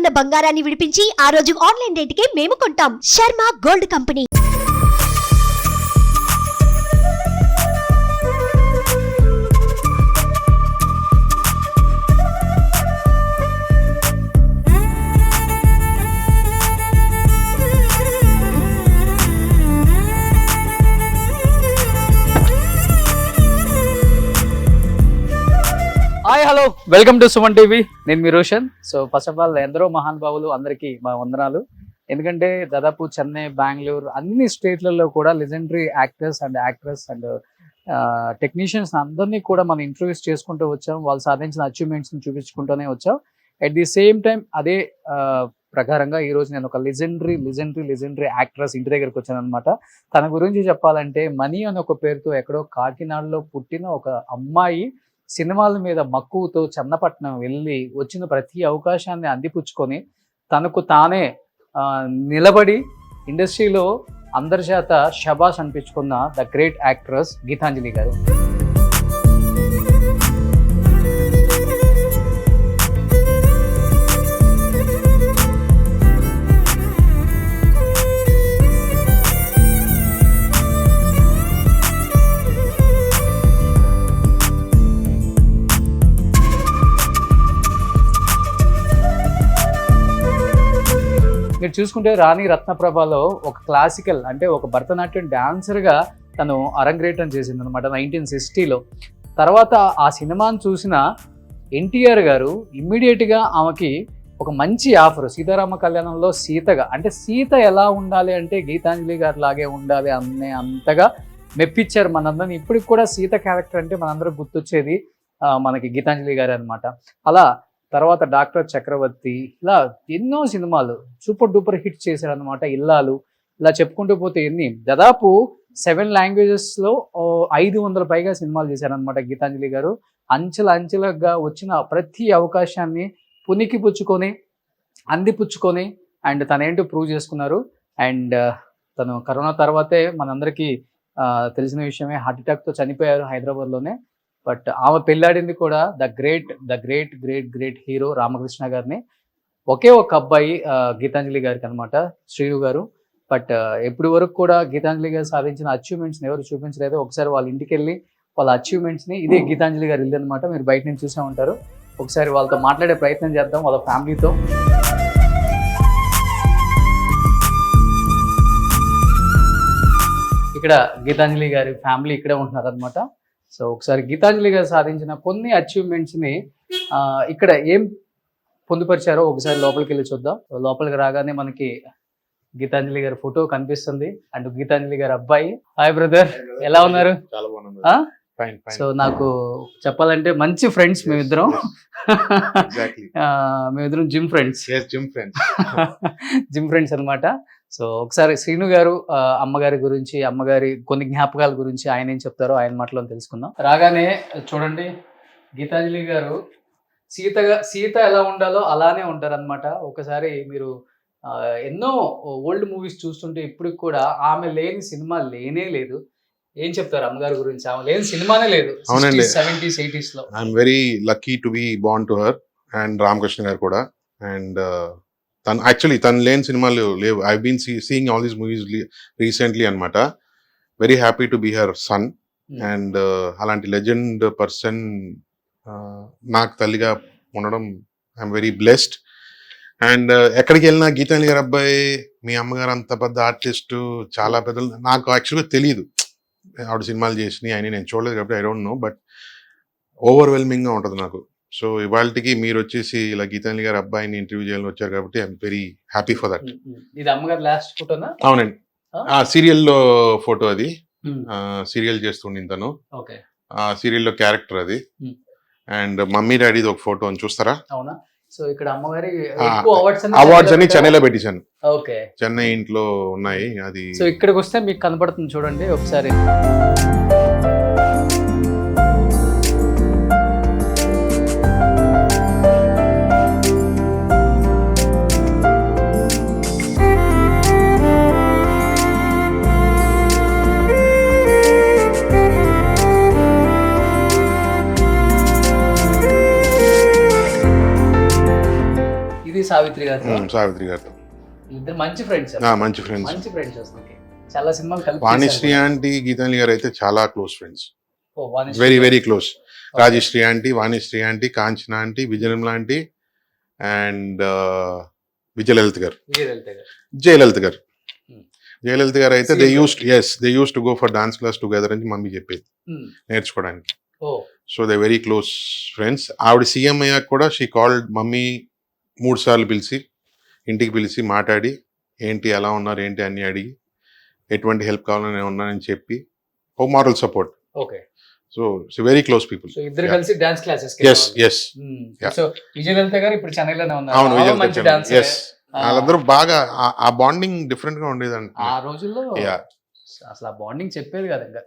ఉన్న బంగారాన్ని విడిపించి ఆ రోజు ఆన్లైన్ రేటుకే మేము కొంటాం. Sharma gold company. Hi hello welcome to Suman TV. నేను మీ Roshan. So first of all ఎందరో మహానుభావులు అందరికీ మా వందనాలు. ఎందుకంటే దాదాపు చెన్నై, బెంగళూరు అన్ని స్టేట్లలో కూడా legendary actors and actress and technicians అందరినీ కూడా మనం ఇంటర్వ్యూస్ చేసుకుంటూ వచ్చాం. వాళ్ళు సాధించిన అచీవ్మెంట్స్ని చూపించుకుంటూనే వచ్చాం. అట్ ది సేమ్ టైం అదే ప్రకారంగా ఈరోజు నేను ఒక లెజెండరీ యాక్ట్రెస్ ఇంటి దగ్గరికి వచ్చాను అనమాట. తన గురించి చెప్పాలంటే మనీ అనే ఒక పేరుతో ఎక్కడో కాకినాడలో పుట్టిన ఒక అమ్మాయి సినిమాల మీద మక్కువతో చన్నపట్నం వెళ్ళి వచ్చిన ప్రతి అవకాశాన్ని అందిపుచ్చుకొని తనకు తానే నిలబడి ఇండస్ట్రీలో అందరి చేత షబాష్ అనిపించుకున్న ద గ్రేట్ యాక్ట్రెస్ గీతాంజలి గారు. మీరు చూసుకుంటే రాణి రత్నప్రభలో ఒక క్లాసికల్ అంటే ఒక భరతనాట్యం డాన్సర్గా తను అరంగేట్రం చేసింది అనమాట 1960లో. తర్వాత ఆ సినిమాను చూసిన ఎన్టీఆర్ గారు ఇమ్మీడియట్గా ఆమెకి ఒక మంచి ఆఫర్, సీతారామ కళ్యాణంలో సీతగా, అంటే సీత ఎలా ఉండాలి అంటే గీతాంజలి గారు లాగే ఉండాలి అనే అంతగా మెప్పించారు మనందరినీ. ఇప్పటికి కూడా సీత క్యారెక్టర్ అంటే మనందరం గుర్తొచ్చేది మనకి గీతాంజలి గారు అనమాట. అలా తర్వాత డాక్టర్ చక్రవర్తి, ఇలా ఎన్నో సినిమాలు సూపర్ డూపర్ హిట్ చేశారనమాట. ఇల్లాలు, ఇలా చెప్పుకుంటూ పోతే ఎన్ని దాదాపు 7 లాంగ్వేజెస్లో 500 పైగా సినిమాలు చేశారనమాట గీతాంజలి గారు. అంచెలుగా వచ్చిన ప్రతి అవకాశాన్ని పునికి పుచ్చుకొని అందిపుచ్చుకొని అండ్ తనేంటో ప్రూవ్ చేసుకున్నారు. అండ్ తను కరోనా తర్వాతే మనందరికీ తెలిసిన విషయమే, హార్ట్ అటాక్తో చనిపోయారు హైదరాబాద్లోనే. బట్ ఆమె పెళ్ళాడింది కూడా ద గ్రేట్ హీరో రామకృష్ణ గారిని. ఒకే ఒక అబ్బాయి గీతాంజలి గారికి అనమాట, శ్రీను గారు. బట్ ఎప్పటి వరకు కూడా గీతాంజలి గారు సాధించిన అచీవ్మెంట్స్ని ఎవరు చూపించలేదు. ఒకసారి వాళ్ళ ఇంటికి వెళ్ళి వాళ్ళ అచీవ్మెంట్స్ని, ఇదే గీతాంజలి గారు ఇల్లు అనమాట, మీరు బయట నుంచి చూసే ఉంటారు. ఒకసారి వాళ్ళతో మాట్లాడే ప్రయత్నం చేద్దాం, వాళ్ళ ఫ్యామిలీతో. ఇక్కడ గీతాంజలి గారి ఫ్యామిలీ ఇక్కడే ఉంటున్నారు అనమాట. సో ఒకసారి గీతాంజలి గారు సాధించిన కొన్ని అచీవ్మెంట్స్ని ఇక్కడ ఏం పొందుపరిచారో ఒకసారి లోపలికి వెళ్ళి చూద్దాం. లోపలికి రాగానే మనకి గీతాంజలి గారి ఫోటో కనిపిస్తుంది అండ్ గీతాంజలి గారి అబ్బాయి. హాయ్ బ్రదర్, ఎలా ఉన్నారు? సో నాకు చెప్పాలంటే మంచి ఫ్రెండ్స్ మేమిద్దరం. మేమిద్దరం జిమ్ ఫ్రెండ్స్ అనమాట. సో ఒకసారి శ్రీను గారు అమ్మగారి గురించి, అమ్మగారి కొన్ని జ్ఞాపకాల గురించి ఆయన ఏం చెప్తారో ఆయన మాటలో తెలుసుకుందాం. రాగానే చూడండి, గీతాంజలి గారు సీత ఎలా ఉండాలో అలానే ఉంటారనమాట. ఒకసారి మీరు ఎన్నో ఓల్డ్ మూవీస్ చూస్తుంటే ఇప్పటికి కూడా ఆమె లేని సినిమా లేనే లేదు. ఏం చెప్తారు అమ్మగారి గురించి? ఆమె లేని సినిమానే లేదు. 70s 80sలో. I'm very lucky to be born to her and Ramakrishna గారు కూడా. అండ్ తను లేని సినిమాలు లేవు. I been seeing all these movies recently అనమాట. Very happy to be her son. And అలాంటి లెజెండ్ పర్సన్ నాకు తల్లిగా ఉండడం ఐఎమ్ వెరీ బ్లెస్డ్. అండ్ ఎక్కడికి వెళ్ళినా గీతాంజలి గారి అబ్బాయి, మీ అమ్మగారు అంత పెద్ద ఆర్టిస్టు, చాలా పెద్ద, నాకు యాక్చువల్గా తెలియదు ఆవిడ సినిమాలు చేసినాయి అని, నేను చూడలేదు కాబట్టి ఐ డోంట్ నో. బట్ ఓవర్వెల్మింగ్గా ఉంటుంది నాకు. సో ఇవాళకి మీరు వచ్చేసి ఇలా గీతాంజలి గారి అబ్బాయిని ఇంటర్వ్యూ చేయాలని వచ్చారు కాబట్టి I'm very happy for that. ఇది అమ్మగారి లాస్ట్ ఫోటోనా? అవునండి, ఆ సీరియల్లో ఫోటో అది. సీరియల్ చేస్తుండే తను, ఆ సీరియల్లో క్యారెక్టర్ అది. అండ్ మమ్మీ డాడీది ఒక ఫోటో అని చూస్తారా? అవునా? సో ఇక్కడ అమ్మగారి అవార్డ్స్ అని చెన్నైలో పెట్టించాను. ఓకే, చెన్నై ఇంట్లో ఉన్నాయి అది. సో ఇక్కడికి వస్తే మీకు కనపడుతుంది చూడండి ఒకసారి. ఇది ఇది సావిత్రి గారు. సావిత్రి గారితో ఇద్దరు మంచి ఫ్రెండ్స్. మంచి ఫ్రెండ్స్. మంచి ఫ్రెండ్స్ వస్తుంది. చాలా సినిమాలు కలిపి వాణిశ్రీ ఆంటీ, గీతాంజలి గారు అయితే చాలా close friends, oh, Vanisri very గారు. Very close. Rajasree aunty, Vanisri aunty, Kanchana aunty, Vijayanirmala aunty and Vijayalalitha గారు, విజయలలిత గారు. జయలలిత గారు. Hmm. జయలలిత గారు అయితే they use to go for dance class together అని మమ్మీ చెప్పేది Hmm. నేర్చుకోవడానికి. Oh, so they very close friends. ఆవిడ సీఎం అయ్యాక కూడా షీ కాల్డ్ మమ్మీ 3 సార్లు పిలిచి ఇంటికి పిలిచి మాట్లాడి ఏంటి ఎలా ఉన్నారు ఏంటి అన్ని అడిగి ఎటువంటి హెల్ప్ కావాలని నేను ఉన్నానని చెప్పి ఓ moral support. Okay. So very close people. సో ఇద్దరు కలిసి dance classes. Yes yes. Yeah. So Vijayalalitha గారు ఇప్పుడు చెన్నైలోనే ఉన్నారు. అవును, చాలా మంచి డాన్సర్. ఎస్. వాళ్ళందరూ బాగా ఆ బాండింగ్ డిఫరెంట్ గా ఉండేదండి. ఆ రోజుల్లో Yeah. అసలు ఆ బాండింగ్ చెప్పేది కదా ఇంకా.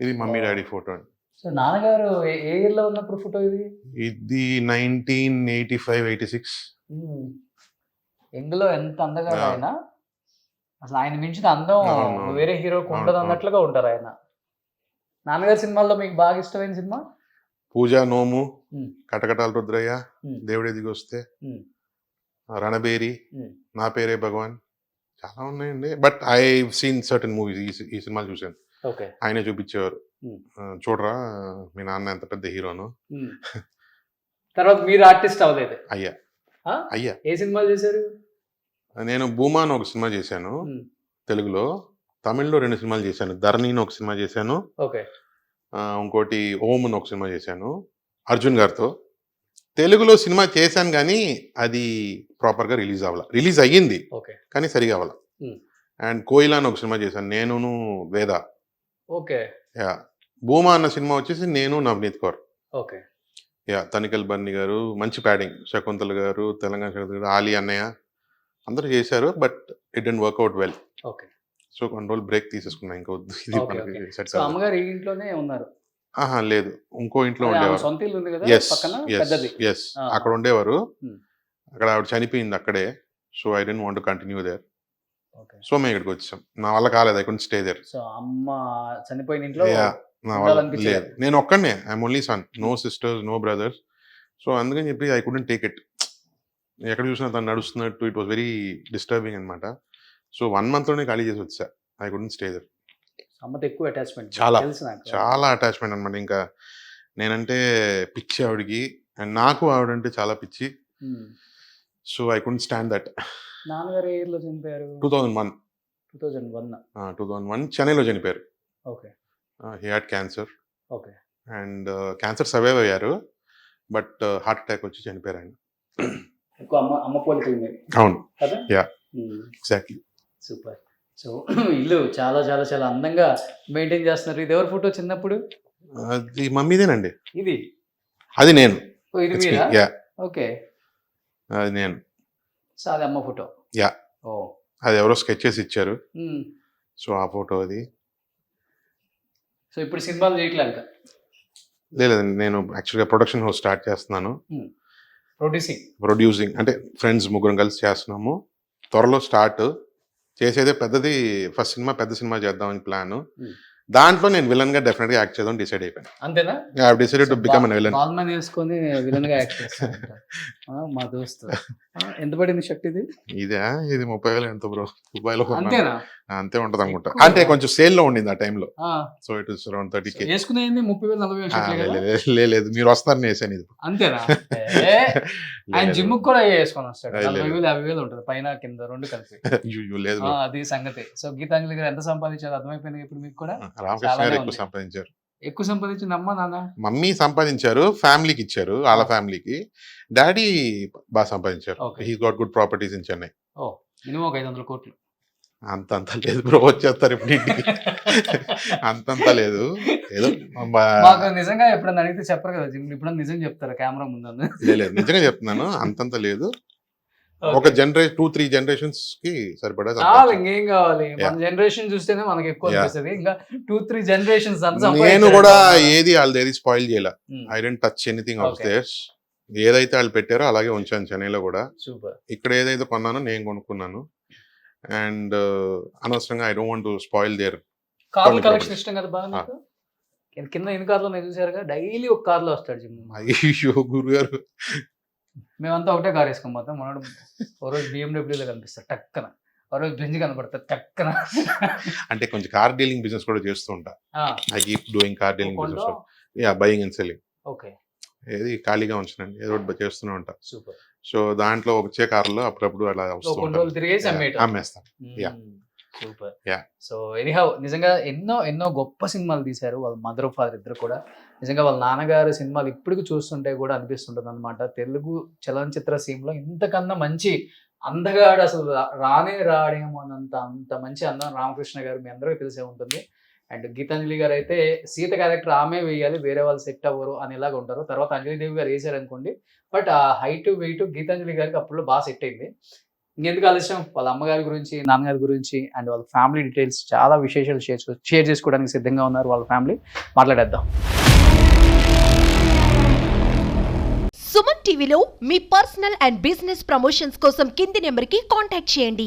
ఇది మమ్మీ డాడీ ఫోటో అండి. సో నాన్నగారు ఏ ఇయర్ లో ఉన్నప్పుడు ఫోటో ఇది? ఇది 1985-86. ఎంగులో ఎంత అందగా Yeah. ఆయన, అసలు ఆయన మించిన అందం అవును. వేరే హీరోకి ఉండదు అవును. అన్నట్లుగా ఉంటారు ఆయన. నాన్నగారి సినిమాల్లో మీకు బాగా ఇష్టమైన సినిమా? పూజ, నోము, Hmm. కటకటాల రుద్రయ్య, Hmm. దేవుడే దిగొస్తే, Hmm. రణబేరి, Hmm. నా పేరే భగవాన్, చాలా ఉన్నాయండి. But I seen certain movies. ఈ సినిమాలు చూశాను. ఓకే. ఆయనే చూపించేవారు. Hmm. చూడరా మీ నాన్న ఎంత పెద్ద హీరోను. తర్వాత మీరు ఆర్టిస్ట్ అవ్వలేదు? అయ్యా ఆ? అయ్యా. ఏ సినిమాలు చేశారు? నేను భూమా అని ఒక సినిమా చేశాను Hmm. తెలుగులో. తమిళ్లో 2 సినిమాలు చేశాను. ధరణి అని ఒక సినిమా చేశాను. ఓకే. ఇంకోటి ఓం అని ఒక సినిమా చేశాను అర్జున్ గారితో. తెలుగులో సినిమా చేశాను కానీ అది ప్రాపర్గా రిలీజ్ అవ్వాల. రిలీజ్ అయ్యింది ఓకే. కానీ సరిగా అవ్వాల. Hmm. అండ్ కోయిలా అని ఒక సినిమా చేశాను, నేనును వేద. ఓకే. యా. భూమా అన్న సినిమా వచ్చేసి నేను నవనీత్ కౌర్. ఓకే. యా. తనికల్ బర్ని గారు మంచి ప్యాడింగ్, శకుంతల గారు, తెలంగాణ శకుంతల గారు, ఆలీ అన్నయ్య అందరూ చేశారు. But it didn't work out well. Okay. So కొన్ని రోజులు బ్రేక్ తీసేసుకున్నా. ఇంకా వద్దు ఇది ఓకే, మనకి ఓకే. సెట్ సో అమ్మగారు ఈ ఇంట్లోనే ఉన్నారు? ఆహా లేదు, ఇంకో ఇంట్లో అదే ఆమె ఉండేవారు. సొంత ఇల్లు ఉంది కదా ఎస్ పక్కన, ఎస్ పెద్దది. ఎస్. ఆ. అక్కడ ఉండేవారు. Hmm. అక్కడ ఆవిడ చనిపోయింది అక్కడే. So I didn't want to continue there. Okay. So మేము ఇక్కడికి వచ్చాం. నా వల్ల కాలేదు, I couldn't stay there. So అమ్మ చనిపోయిన ఇంట్లో యా. నా వల్ల ఉండాలనిపించలేదు. లేదు. నేను ఒక్కడనే, I'm only son, no sisters, no brothers. So అందుకని చెప్పి ఐ కుడెంట్ టేక్ ఇట్. ఎక్కడ చూసినా తను నడుస్తున్నట్టు ఇట్ వాస్ వెరీ డిస్టర్బింగ్ అనమాట. సో 1 month లోనే ఖాళీ చేసి వచ్చా. I couldn't stay there. అమ్మతో ఎక్కువ అటాచ్మెంట్ చాలా తెలుసు నాకు. చాలా అటాచ్మెంట్ అనమాట. ఇంకా నేనంటే పిచ్చి ఆవిడకి, అండ్ నాకు ఆవిడంటే చాలా పిచ్చి. Hmm. So I couldn't stand that. నాన్నగారు ఏ ఇయర్ లో చనిపోయారు? 2001. 2001. చెన్నైలో చనిపోయారు. Okay. He had cancer okay. And cancer survive అయ్యారు. బట్ హార్ట్ అటాక్ వచ్చి చనిపోయారు ఆయన. ఎక్కువ అమ్మ పోలికలు ఉన్నాయి అవును, కదా? Yeah. ఎగ్జాక్ట్లీ. సూపర్. సో ఇల్లు చాలా చాలా చాలా అందంగా మెయింటైన్ చేస్తున్నారు. ఇది ఎవరి ఫోటో చిన్నప్పుడు? అది మమ్మీదేనండి. ఇది అది నేను. ఓ, ఇది మీరా? Yeah, okay. అది నేను. సో అది అమ్మ ఫోటో. యా. ఓ. అది ఎవరో స్కెచ్ చేసి ఇచ్చారు. Hmm. సో ఆ ఫోటో అది. సో ఇప్పుడు సినిమాలు చేయట్లేదు? లేదండి, నేను యాక్చువల్గా ప్రొడక్షన్ హౌస్ స్టార్ట్ చేస్తున్నాను. ప్రొడ్యూసింగ్ అంటే ఫ్రెండ్స్ ముగ్గురం కలిసి చేస్తున్నాము. త్వరలో స్టార్ట్ చేసేదే పెద్దది. ఫస్ట్ సినిమా పెద్ద సినిమా చేద్దామని ప్లాన్. దాంట్లో నేను విలన్ గా డెఫినెట్ గా యాక్ట్ చేద్దాం డిసైడ్ అయిపోయాను. అంతేనా? I have decided to become an villain. బాల్మన్ వేసుకొని విలన్ గా యాక్ట్ చేస్తారంట. మా దోస్తు. ఎంత పడింది షర్ట్ ఇది? ఇది 30,000 ఎంత బ్రో? దుబాయ్లో అంతేనా? అంతే ఉంటది అనుకుంటా. ఎక్కువ. అంటే కొంచెం సేల్ లో ఉండింది ఆ టైంలో. ఆ, so it is around 30K. వేసుకునేది 30,000-40,000 షర్ట్లే కదా? లేదు, మీరు వస్తారని వేసాను ఇది. అంతేనా? ఆయన జిమ్ కూడా వేసుకొని వస్తాడు. లేదు. 40,000-50,000 ఉంటుంది పైన కింద రెండు కలిపి. లేదు ఆ, అది సంగతి. సో గీతాంజలి గారు ఎంత సంపాదించారు అర్థమైపోయింది ఇప్పుడు మీకు కూడా. రామకృష్ణ చాలానే గారు ఎక్కువ ఉంది. సంపాదించారు. ఎక్కువ సంపాదించింది అమ్మ నాన్న? మమ్మీ సంపాదించారు, ఫ్యామిలీకి ఇచ్చారు, వాళ్ళ ఫ్యామిలీకి. డాడీ బాగా సంపాదించారు. Okay. He got good properties in Chennai. Oh, minimum ఒక 500 కోట్లు. అంతంత లేదు బ్రో, వచ్చేస్తారు ఇప్పుడు ఇంటికి. అంతంత లేదు, ఏదో మాకు నిజంగా ఎప్పుడన్నా అడిగితే చెప్పరు కదా జిమ్, ఇప్పుడు నిజం చెప్తారా కెమెరా ముందు? లేదు, నిజంగా చెప్తున్నాను, అంతంత లేదు. ఒక జనరేషన్ 2-3 generations కి సరిపడా చాలా సంపాదించారు. ఇంకేం కావాలి. మన Yeah. జనరేషన్ చూస్తేనే మనకి ఎక్కువ Yeah. అనిపిస్తుంది. ఇంకా 2-3 generations అంతా నేను కూడా ఏది వాళ్ళది ఏది స్పాయిల్ చేయాల. I didn't touch anything of Okay. Theirs. ఏదైతే వాళ్ళు పెట్టారో అలాగే ఉంచాను చెన్నైలో కూడా. సూపర్. ఇక్కడ ఏదైతే కొన్నానో నేను కొనుక్కున్నాను. అండ్ అనవసరంగా I don't want to spoil their. కార్ల కలెక్షన్ ఇష్టం కదా బాగా మీకు? కింద ఎన్ని కార్లు ఉన్నాయి చూసారుగా? డైలీ ఒక కార్లో వస్తాడు జిమ్. అయ్యో గురుగారు, మేమంతా ఒకటే కార్ వేసుకొని పోతాం. మనోడు ఓ రోజు బిఎండబ్ల్యూలో కనిపిస్తాడు టక్కన, ఓ రోజు బెంజ్ కనపడతాడు టక్కన. అంటే కొంచెం కార్ డీలింగ్ బిజినెస్ కూడా చేస్తూ ఉంటా. I keep doing car dealing business. Yeah, buying and selling. Okay, ఏది ఖాళీగా ఉంచనండి, ఏదో ఒకటి చేస్తూనే ఉంటా. సూపర్. సో దాంట్లో వచ్చే కార్లో అప్పుడప్పుడు అలా వస్తూ కొన్ని ఉంటాను. రోజులు తిరిగేసి అమ్మేయటం. అమ్మేస్తాను. Yeah. Super. Yeah. So anyhow నిజంగా ఎన్నో గొప్ప సినిమాలు తీశారు వాళ్ళ మదర్ ఫాదర్ ఇద్దరు కూడా. నిజంగా వాళ్ళ నాన్నగారు సినిమాలు ఇప్పటికి చూస్తుంటే కూడా అనిపిస్తుంటుంది అనమాట, తెలుగు చలనచిత్ర సీన్లో ఇంతకన్నా మంచి అందగాడు అసలు రాడేమో అంత మంచి అందం రామకృష్ణ గారు మీ అందరికీ తెలిసే ఉంటుంది. అండ్ గీతాంజలి గారు అయితే సీత క్యారెక్టర్ ఆమె వేయాలి, వేరే వాళ్ళు సెట్ అవ్వరు అనేలాగా ఉంటారు. తర్వాత అంజలిదేవి గారు వేసారు అనుకోండి, బట్ ఆ హైట్ వెయిట్ గీతాంజలి గారికి అప్పుడు బాగా సెట్ అయింది. ఇంకెందుకు ఆలస్యం, వాళ్ళ అమ్మగారి గురించి, నాన్నగారి గురించి అండ్ వాళ్ళ ఫ్యామిలీ డీటెయిల్స్ చాలా విశేషాలు షేర్ చేసుకోవడానికి సిద్ధంగా ఉన్నారు వాళ్ళ ఫ్యామిలీ. మాట్లాడేద్దాం. సుమన్ టీవీలో మీ పర్సనల్ అండ్ బిజినెస్ ప్రమోషన్స్ కోసం కింది నెంబర్కి కాంటాక్ట్ చేయండి.